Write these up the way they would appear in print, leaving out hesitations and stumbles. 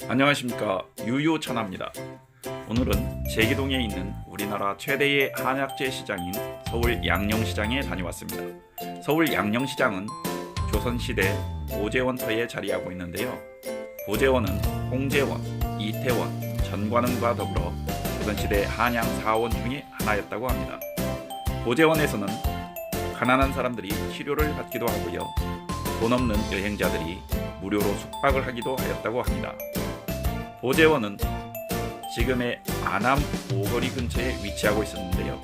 안녕하십니까, 유유천하입니다. 오늘은 제기동에 있는 우리나라 최대의 한약재 시장인 서울 양령시장에 다녀왔습니다. 서울 양령시장은 조선시대 보재원터에 자리하고 있는데요. 보재원은 홍제원, 이태원, 전관원과 더불어 조선시대 한양 4원 중에 하나였다고 합니다. 보재원에서는 가난한 사람들이 치료를 받기도 하고요, 돈 없는 여행자들이 무료로 숙박을 하기도 하였다고 합니다. 보재원은 지금의 안암 오거리 근처에 위치하고 있었는데요.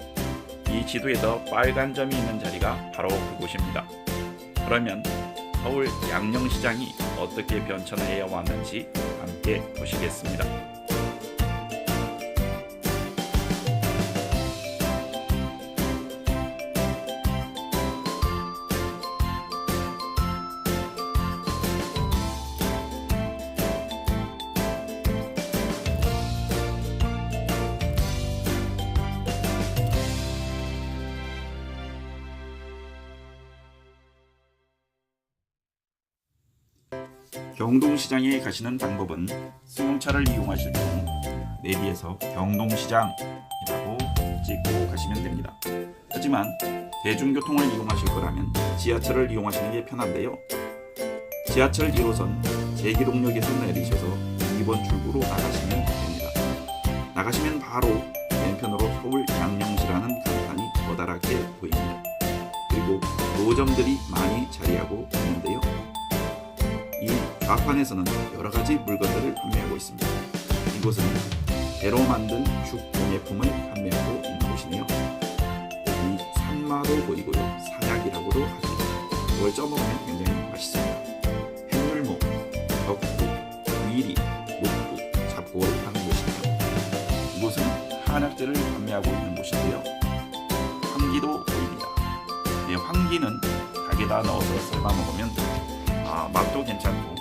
이 지도에서 빨간 점이 있는 자리가 바로 그곳입니다. 그러면 서울 양령시장이 어떻게 변천해 왔는지 함께 보시겠습니다. 경동시장에 가시는 방법은 승용차를 이용하실 경우 내비에서 경동시장이라고 찍고 가시면 됩니다. 하지만 대중교통을 이용하실 거라면 지하철을 이용하시는 게 편한데요. 지하철 1호선 제기동역에서 내리셔서 2번 출구로 나가시면 됩니다. 나가시면 바로 왼편으로 서울 양령시라는 간판이 커다랗게 보입니다. 그리고 노점들이 많이 자리하고 있는데요. 이 좌판에서는 여러가지 물건들을 판매하고 있습니다. 이곳은 배로 만든 죽 공예품을 판매하고 있는 곳이네요. 여기 산마도 보이고요, 사약이라고도 하죠. 이걸 쪄먹으면 굉장히 맛있습니다. 해물목, 덕국, 위리, 목국, 잡곡을 파는 곳이네요. 이곳은 한약재를 판매하고 있는 곳인데요. 황기도 보입니다. 네, 황기는 닭에다 넣어서 삶아 먹으면 맛도 괜찮고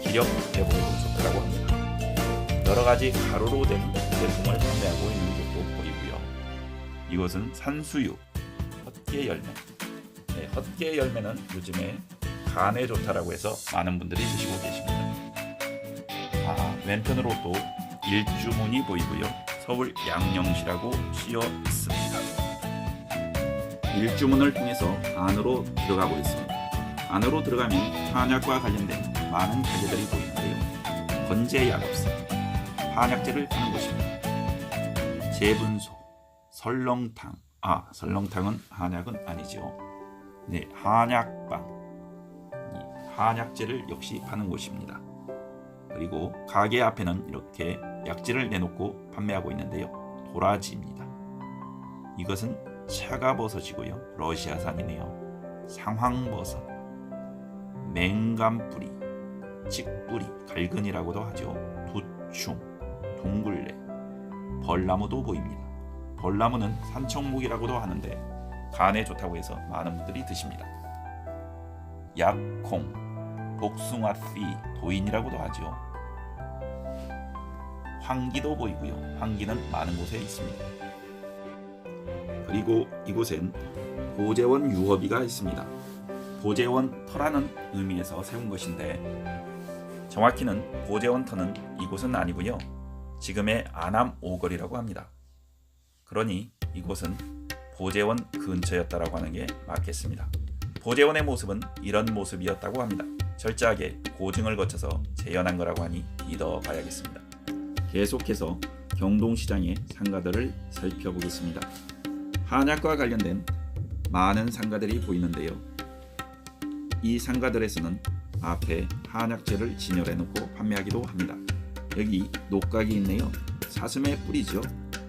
기력 회복에도 좋다고 합니다. 여러가지 가루로 된 제품을 판매하고 있는 곳도 보이고요. 이곳은 산수유, 헛개 열매. 네, 헛개 열매는 요즘에 간에 좋다라고 해서 많은 분들이 드시고 계십니다. 왼편으로 또 일주문이 보이고요. 서울 양령시라고 쓰여 있습니다. 일주문을 통해서 안으로 들어가고 있습니다. 안으로 들어가면 한약과 관련된 많은 가게들이 보이는데요. 건재약업사, 한약재를 파는 곳입니다. 재분소, 설렁탕, 설렁탕은 한약은 아니죠. 네, 한약방, 한약재를 역시 파는 곳입니다. 그리고 가게 앞에는 이렇게 약재를 내놓고 판매하고 있는데요. 도라지입니다. 이것은 차가버섯이고요, 러시아산이네요. 상황버섯, 맹감뿌리, 찍뿌리, 갈근이라고도 하죠. 두충, 동굴레, 벌나무도 보입니다. 벌나무는 산청목이라고도 하는데 간에 좋다고 해서 많은 분들이 드십니다. 약콩, 복숭아씨, 도인이라고도 하죠. 황기도 보이고요. 황기는 많은 곳에 있습니다. 그리고 이곳엔 보재원 유업이가 있습니다. 보재원 터라는 의미에서 세운 것인데 정확히는 보재원 터는 이곳은 아니고요, 지금의 안암 오거리라고 합니다. 그러니 이곳은 보재원 근처였다라고 하는 게 맞겠습니다. 보재원의 모습은 이런 모습이었다고 합니다. 철저하게 고증을 거쳐서 재현한 거라고 하니 믿어봐야겠습니다. 계속해서 경동시장의 상가들을 살펴보겠습니다. 한약과 관련된 많은 상가들이 보이는데요. 이 상가들에서는 앞에 한약재를 진열해 놓고 판매하기도 합니다. 여기 녹각이 있네요. 사슴의 뿔이죠.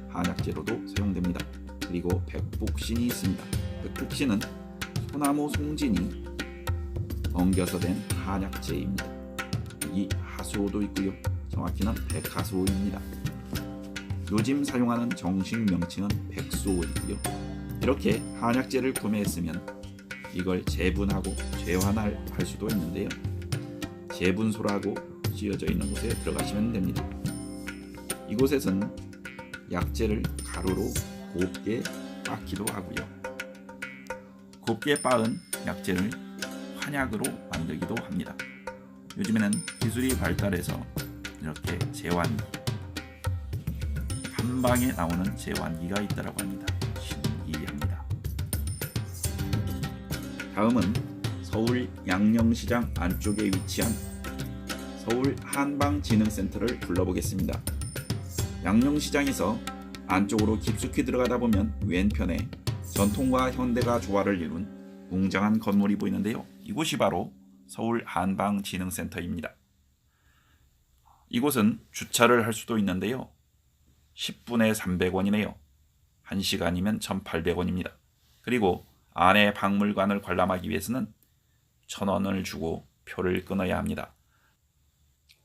한약재로도 사용됩니다. 그리고 백북신이 있습니다. 백북신은 소나무 송진이 엉겨서 된 한약재입니다. 여기 하수오도 있고요. 정확히는 백하수오입니다. 요즘 사용하는 정식 명칭은 백수오이고요. 이렇게 한약재를 구매했으면 이걸 재분하고 재환할 수도 있는데요. 재분소라고 쓰여져 있는 곳에 들어가시면 됩니다. 이곳에서는 약재를 가루로 곱게 빻기도 하고요. 곱게 빻은 약재를 한약으로 만들기도 합니다. 요즘에는 기술이 발달해서 이렇게 제환기, 한 방에 나오는 제환기가 있다고 합니다. 신기합니다. 다음은 서울 양령시장 안쪽에 위치한 서울 한방진흥센터를 둘러보겠습니다. 양령시장에서 안쪽으로 깊숙이 들어가다 보면 왼편에 전통과 현대가 조화를 이룬 웅장한 건물이 보이는데요. 이곳이 바로 서울 한방진흥센터입니다. 이곳은 주차를 할 수도 있는데요. 10분에 300원이네요. 1시간이면 1,800원입니다. 그리고 안에 박물관을 관람하기 위해서는 1,000원을 주고 표를 끊어야 합니다.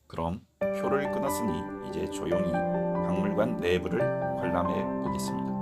그럼 표를 끊었으니 이제 조용히 박물관 내부를 관람해 보겠습니다.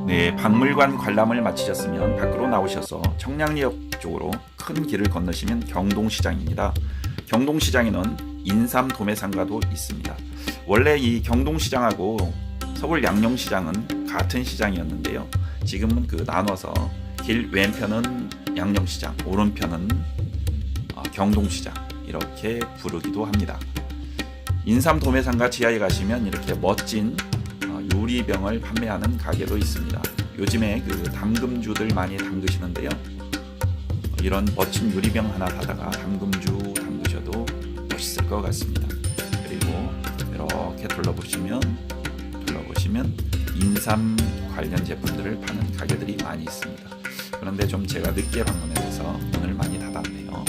네, 박물관 관람을 마치셨으면 밖으로 나오셔서 청량리역 쪽으로 큰 길을 건너시면 경동시장입니다. 경동시장에는 인삼 도매상가도 있습니다. 원래 이 경동시장하고 서울 양령시장은 같은 시장이었는데요. 지금은 나눠서 길 왼편은 양령시장, 오른편은 경동시장 이렇게 부르기도 합니다. 인삼 도매상가 지하에 가시면 이렇게 멋진 유리병을 판매하는 가게도 있습니다. 요즘에 담금주들 많이 담그시는데요. 이런 멋진 유리병 하나 사다가 담금주 담그셔도 멋있을 것 같습니다. 그리고 이렇게 둘러보시면 인삼 관련 제품들을 파는 가게들이 많이 있습니다. 그런데 좀 제가 늦게 방문해서 문을 많이 닫았네요.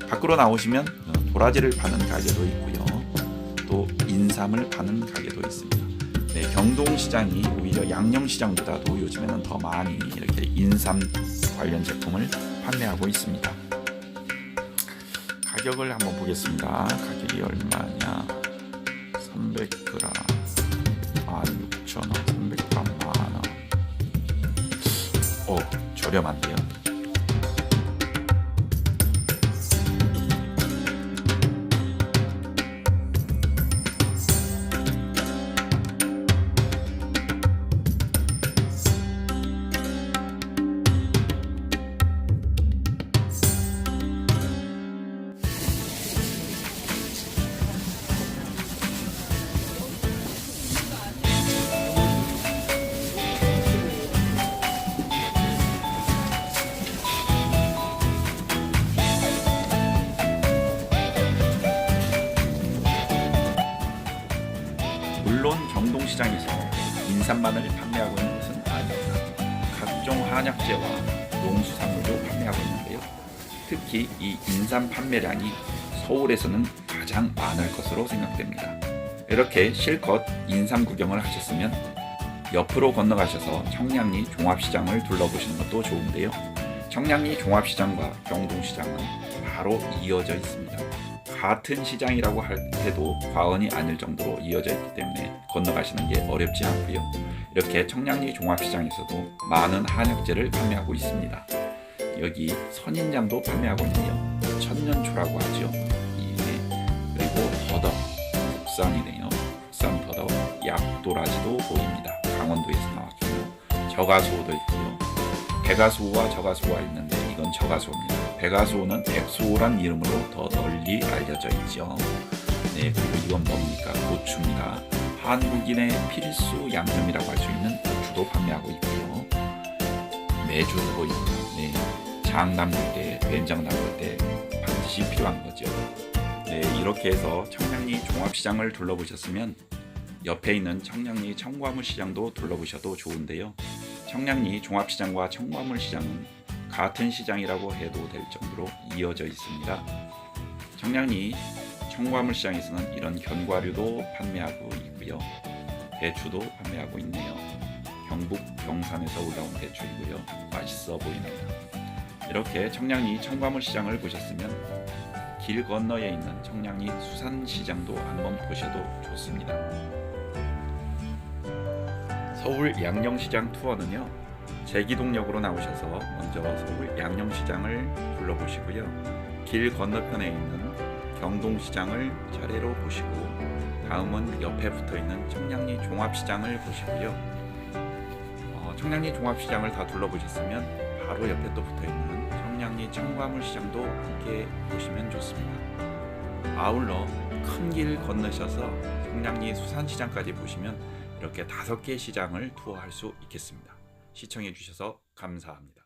밖으로 나오시면 도라지를 파는 가게도 있고요. 또 인삼을 파는 가게도 있습니다. 네, 경동시장이 오히려 양령시장보다도 요즘에는 더 많이 이렇게 인삼 관련 제품을 판매하고 있습니다. 가격을 한번 보겠습니다. 가격이 얼마냐? 300g 16,000원, 300g 만원. 저렴한데요. 인삼만을 판매하고 있는 것은 아닙니다. 각종 한약재와 농수산물도 판매하고 있는데요. 특히 이 인삼 판매량이 서울에서는 가장 많을 것으로 생각됩니다. 이렇게 실컷 인삼 구경을 하셨으면 옆으로 건너가셔서 청량리 종합시장을 둘러보시는 것도 좋은데요. 청량리 종합시장과 경동시장은 바로 이어져 있습니다. 같은 시장이라고 해도 과언이 아닐 정도로 이어져 있기 때문에 건너가시는 게 어렵지 않고요. 이렇게 청량리 종합시장에서도 많은 한약재를 판매하고 있습니다. 여기 선인장도 판매하고 있네요. 천년초라고 하죠. 그리고 더덕, 국산이네요. 국산 더덕, 약도라지도 보입니다. 강원도에서 나왔고요. 저가수호도 있고요. 백아수호와 저가수호가 있는데 이건 저가수호입니다. 백아수호는 백수호란 이름으로 더 널리 알려져 있죠. 네, 그리고 이건 뭡니까? 고추입니다. 한국인의 필수 양념이라고 할 수 있는 고추도 판매하고 있고요. 매주도 보입니다. 네, 장 담글 때, 된장 담글 때 반드시 필요한 거죠. 네, 이렇게 해서 청량리 종합시장을 둘러보셨으면 옆에 있는 청량리 청과물시장도 둘러보셔도 좋은데요. 청량리 종합시장과 청과물시장은 같은 시장이라고 해도 될 정도로 이어져 있습니다. 청량리 청과물시장에서는 이런 견과류도 판매하고 있고요. 배추도 판매하고 있네요. 경북 경산에서 올라온 배추이고요. 맛있어 보입니다. 이렇게 청량리 청과물시장을 보셨으면 길 건너에 있는 청량리 수산시장도 한번 보셔도 좋습니다. 서울 양령시장 투어는요, 제기동역으로 나오셔서 먼저 서울 양령시장을 둘러보시고요. 길 건너편에 있는 경동시장을 차례로 보시고 다음은 옆에 붙어있는 청량리 종합시장을 보시고요. 청량리 종합시장을 다 둘러보셨으면 바로 옆에 또 붙어있는 청량리 청과물시장도 함께 보시면 좋습니다. 아울러 큰 길 건너셔서 청량리 수산시장까지 보시면 이렇게 5개 시장을 투어할 수 있겠습니다. 시청해 주셔서 감사합니다.